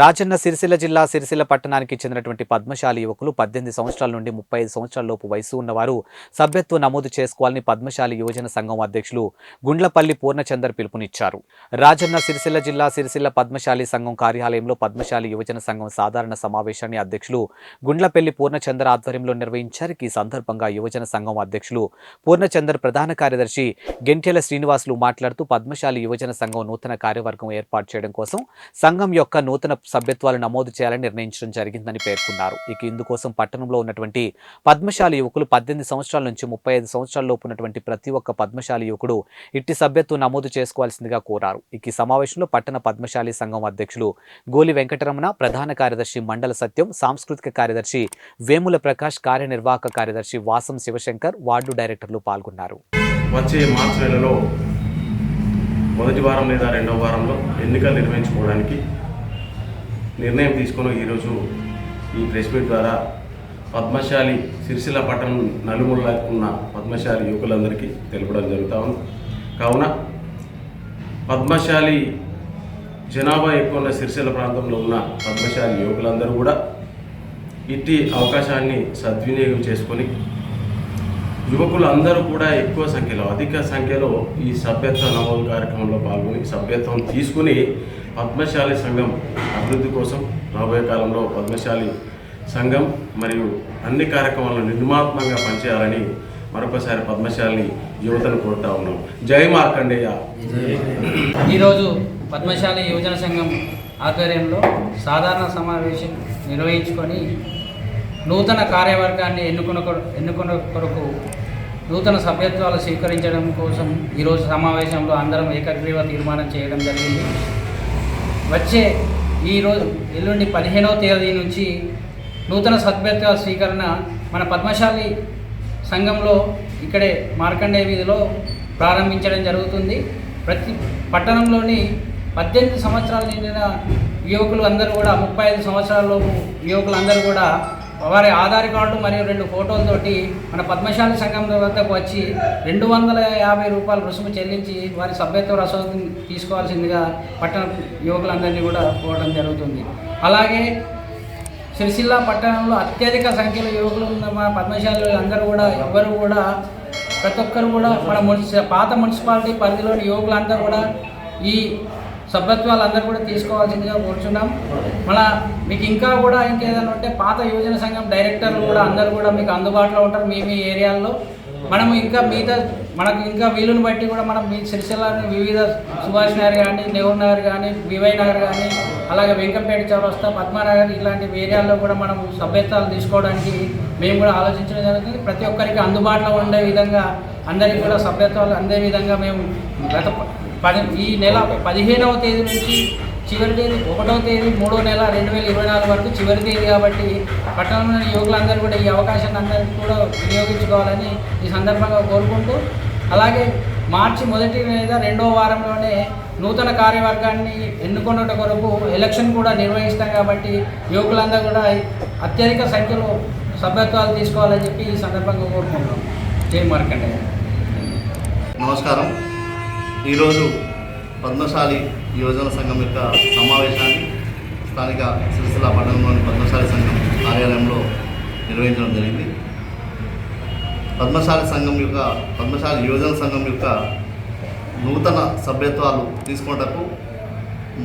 రాజన్న సిరిసిల్ల జిల్లా సిరిసిల్ల పట్టణానికి చెందినటువంటి పద్మశాలి యువకులు 18 సంవత్సరాల నుండి 35 సంవత్సరాల లోపు వయసు ఉన్నవారు సభ్యత్వం నమోదు చేసుకోవాలని పద్మశాలి యువజన సంఘం అధ్యక్షులు గుండ్లపల్లి పూర్ణచందర్ పిలుపునిచ్చారు. రాజన్న సిరిసిల్ల జిల్లా సిరిసిల్ల పద్మశాలి సంఘం కార్యాలయంలో పద్మశాలి యువజన సంఘం సాధారణ సమావేశాన్ని అధ్యక్షులు గుండ్లపల్లి పూర్ణచందర్ ఆధ్వర్యంలో నిర్వహించారు. ఈ సందర్భంగా యువజన సంఘం అధ్యక్షులు పూర్ణచందర్ ప్రధాన కార్యదర్శి గెంటెల శ్రీనివాసులు మాట్లాడుతూ పద్మశాలి యువజన సంఘం నూతన కార్యవర్గం ఏర్పాటు చేయడం కోసం సంఘం యొక్క నూతన సభ్యత్వాలు నమోదు చేయాలని నిర్ణయించడం జరిగిందని పేర్కొన్నారు. ఇక ఇందుకోసం పట్టణంలో ఉన్నటువంటి పద్మశాలి యువకులు 18 సంవత్సరాల నుంచి 35 సంవత్సరాల లోపు ఉన్నటువంటి ప్రతి ఒక్క పద్మశాలి యువకుడు ఇట్టి సభ్యత్వం నమోదు చేసుకోవాల్సిందిగా కోరారు. ఈ సమావేశంలో పట్టణ పద్మశాలి సంఘం అధ్యక్షులు గోలి వెంకటరమణ, ప్రధాన కార్యదర్శి మండల సత్యం, సాంస్కృతిక కార్యదర్శి వేముల ప్రకాష్, కార్యనిర్వాహక కార్యదర్శి వాసం శివశంకర్, వార్డు డైరెక్టర్లు పాల్గొన్నారు. వచ్చే మార్చి నెలలో మొదటి వారం లేదా రెండవ వారంలో ఎన్నికలు నిర్వహించుకోవడానికి నిర్ణయం తీసుకొని ఈరోజు ఈ ప్రెస్ మీట్ ద్వారా పద్మశాలి సిరిసిల్ల పట్టణం నలుమూలల ఉన్న పద్మశాలి యువకులందరికీ తెలపడం జరుగుతూ ఉంది. కావున పద్మశాలి జనాభా ఎక్కువ ఉన్న సిరిసిల్ల ప్రాంతంలో ఉన్న పద్మశాలి యువకులందరూ కూడా ఇట్టి అవకాశాన్ని సద్వినియోగం చేసుకొని యువకులందరూ కూడా ఎక్కువ సంఖ్యలో, అధిక సంఖ్యలో ఈ సభ్యత్వ నమోదు కార్యక్రమంలో పాల్గొని సభ్యత్వం తీసుకుని పద్మశాలి సంఘం అభివృద్ధి కోసం రాబోయే కాలంలో పద్మశాలి సంఘం మరియు అన్ని కార్యక్రమాలను నిర్మాత్మకంగా పనిచేయాలని మరొకసారి పద్మశాలి యువతను కోరుతా ఉన్నాం. జై మార్కండేయ. ఈరోజు పద్మశాలి యువజన సంఘం ఆధ్వర్యంలో సాధారణ సమావేశం నిర్వహించుకొని నూతన కార్యవర్గాన్ని ఎన్నుకున్న కొరకు నూతన సభ్యత్వాలు స్వీకరించడం కోసం ఈరోజు సమావేశంలో అందరం ఏకగ్రీవ తీర్మానం చేయడం జరిగింది. వచ్చే ఈరోజు ఎల్లుండి 15వ తేదీ నుంచి నూతన సభ్యత్వ స్వీకరణ మన పద్మశాలి సంఘంలో ఇక్కడే మార్కండేయ వీధిలో ప్రారంభించడం జరుగుతుంది. ప్రతి పట్టణంలోని 18 సంవత్సరాలు నిండిన యువకులు అందరూ కూడా 35 సంవత్సరాలలోపు యువకులందరూ కూడా వారి ఆధార్ కార్డు మరియు 2 ఫోటోలతోటి మన పద్మశాలి సంఘం వద్దకు వచ్చి 250 రూపాయలు రుసుము చెల్లించి వారి సభ్యత్వ రసీదు తీసుకోవాల్సిందిగా పట్టణ యువకులందరినీ కూడా కోరడం జరుగుతుంది. అలాగే సిరిసిల్ల పట్టణంలో అత్యధిక సంఖ్యలో యువకులు ఉన్న మన పద్మశాలి అందరూ కూడా ఎవరు కూడా ప్రతి ఒక్కరు కూడా మన పాత మున్సిపాలిటీ పరిధిలోని యువకులందరూ కూడా ఈ సభ్యత్వాలు అందరూ కూడా తీసుకోవాల్సిందిగా కోరుచున్నాం. మళ్ళీ మీకు ఇంకా కూడా ఇంకేదైనా ఉంటే పాత యువజన సంఘం డైరెక్టర్లు కూడా అందరూ కూడా మీకు అందుబాటులో ఉంటారు మీ ఏరియాల్లో. మనము ఇంకా మనకు ఇంకా వీలుని బట్టి కూడా మనం మీ సిరిసిల్లని వివిధ సుభాష్ నగర్ కానీ, నెహ్రూ నగర్ కానీ, వివై నగర్ కానీ, అలాగే వెంకంపేట చౌరస్తా, పద్మానగర్ ఇలాంటి ఏరియాల్లో కూడా మనం సభ్యత్వాలు తీసుకోవడానికి మేము కూడా ఆలోచించడం జరుగుతుంది. ప్రతి ఒక్కరికి అందుబాటులో ఉండే విధంగా అందరికీ కూడా సభ్యత్వాలు అందే విధంగా మేము ఈ నెల 15వ తేదీ నుంచి చివరి తేదీ 1వ తేదీ 3వ నెల 2024 వరకు చివరి తేదీ కాబట్టి పట్టణంలోని యువకులందరూ కూడా ఈ అవకాశాన్ని అందరికీ కూడా వినియోగించుకోవాలని ఈ సందర్భంగా కోరుకుంటూ, అలాగే మార్చి 1 లేదా 2వ వారంలోనే నూతన కార్యవర్గాన్ని ఎన్నుకున్నట కొరకు ఎలక్షన్ కూడా నిర్వహిస్తాం కాబట్టి యువకులందరూ కూడా అత్యధిక సంఖ్యలో సభ్యత్వాలు తీసుకోవాలని చెప్పి ఈ సందర్భంగా కోరుకుంటున్నాం. జై మార్కండేయ. నమస్కారం. ఈరోజు పద్మశాలి యువజన సంఘం యొక్క సమావేశాన్ని స్థానిక సిరిసిల్ల పట్టణంలోని పద్మశాలి సంఘం కార్యాలయంలో నిర్వహించడం జరిగింది. పద్మశాలి యువజన సంఘం యొక్క నూతన సభ్యత్వాలు తీసుకున్నటకు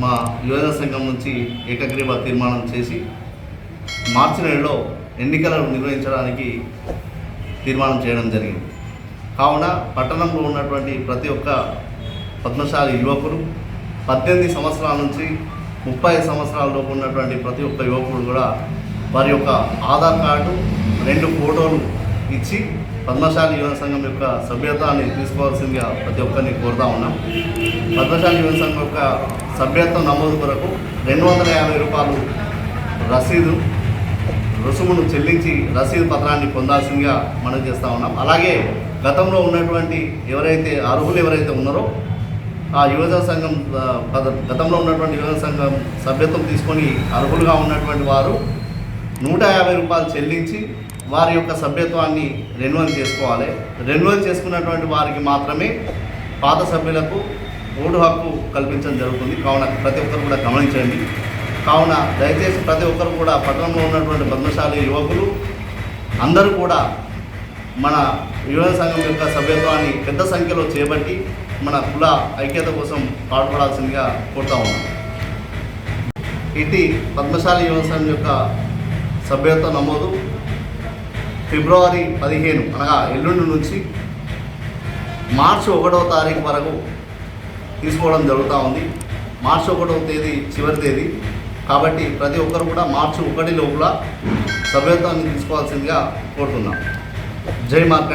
మా యువజన సంఘం నుంచి ఏకగ్రీవ తీర్మానం చేసి మార్చి నెలలో ఎన్నికలను నిర్వహించడానికి తీర్మానం చేయడం జరిగింది. కావున పట్టణంలో ఉన్నటువంటి ప్రతి ఒక్క పద్మశాలి యువకులు 18 సంవత్సరాల నుంచి 30 సంవత్సరాల లోపు ఉన్నటువంటి ప్రతి ఒక్క యువకుడు కూడా వారి యొక్క ఆధార్ కార్డు 2 ఫోటోలు ఇచ్చి పద్మశాలి యువజన సంఘం యొక్క సభ్యత్వాన్ని తీసుకోవాల్సిందిగా ప్రతి ఒక్కరిని కోరుతా ఉన్నాం. పద్మశాలి యువజన సంఘం యొక్క సభ్యత్వం నమోదు కొరకు 250 రూపాయలు రుసుమును చెల్లించి రసీదు పత్రాన్ని పొందాల్సిందిగా మనం చేస్తూ ఉన్నాం. అలాగే గతంలో ఉన్నటువంటి అర్హులు ఎవరైతే ఉన్నారో ఆ యువజన సంఘం గతంలో ఉన్నటువంటి యువజన సంఘం సభ్యత్వం తీసుకొని అర్హులుగా ఉన్నటువంటి వారు 150 రూపాయలు చెల్లించి వారి యొక్క సభ్యత్వాన్ని రెన్యువల్ చేసుకోవాలి. రెన్యువల్ చేసుకున్నటువంటి వారికి మాత్రమే పాత సభ్యులకు ఓటు హక్కు కల్పించడం జరుగుతుంది. కావున ప్రతి ఒక్కరు కూడా గమనించండి. కావున దయచేసి ప్రతి ఒక్కరు కూడా పట్టణంలో ఉన్నటువంటి పద్మశాలి యువకులు అందరూ కూడా మన యువజన సంఘం యొక్క సభ్యత్వాన్ని పెద్ద సంఖ్యలో చేపట్టి మన కుల ఐక్యత కోసం పాటుపడాల్సిందిగా కోరుతా ఉన్నాం. ఇటు పద్మశాలి యువజన సంఘం యొక్క సభ్యత్వ నమోదు ఫిబ్రవరి 15 అనగా ఎల్లుండి నుంచి మార్చి 1వ తారీఖు వరకు తీసుకోవడం జరుగుతూ ఉంది. మార్చి 1వ తేదీ చివరి తేదీ కాబట్టి ప్రతి ఒక్కరు కూడా మార్చి 1 లోపల సభ్యత్వాన్ని తీసుకోవాల్సిందిగా కోరుతున్నాం. జై మార్కెట్.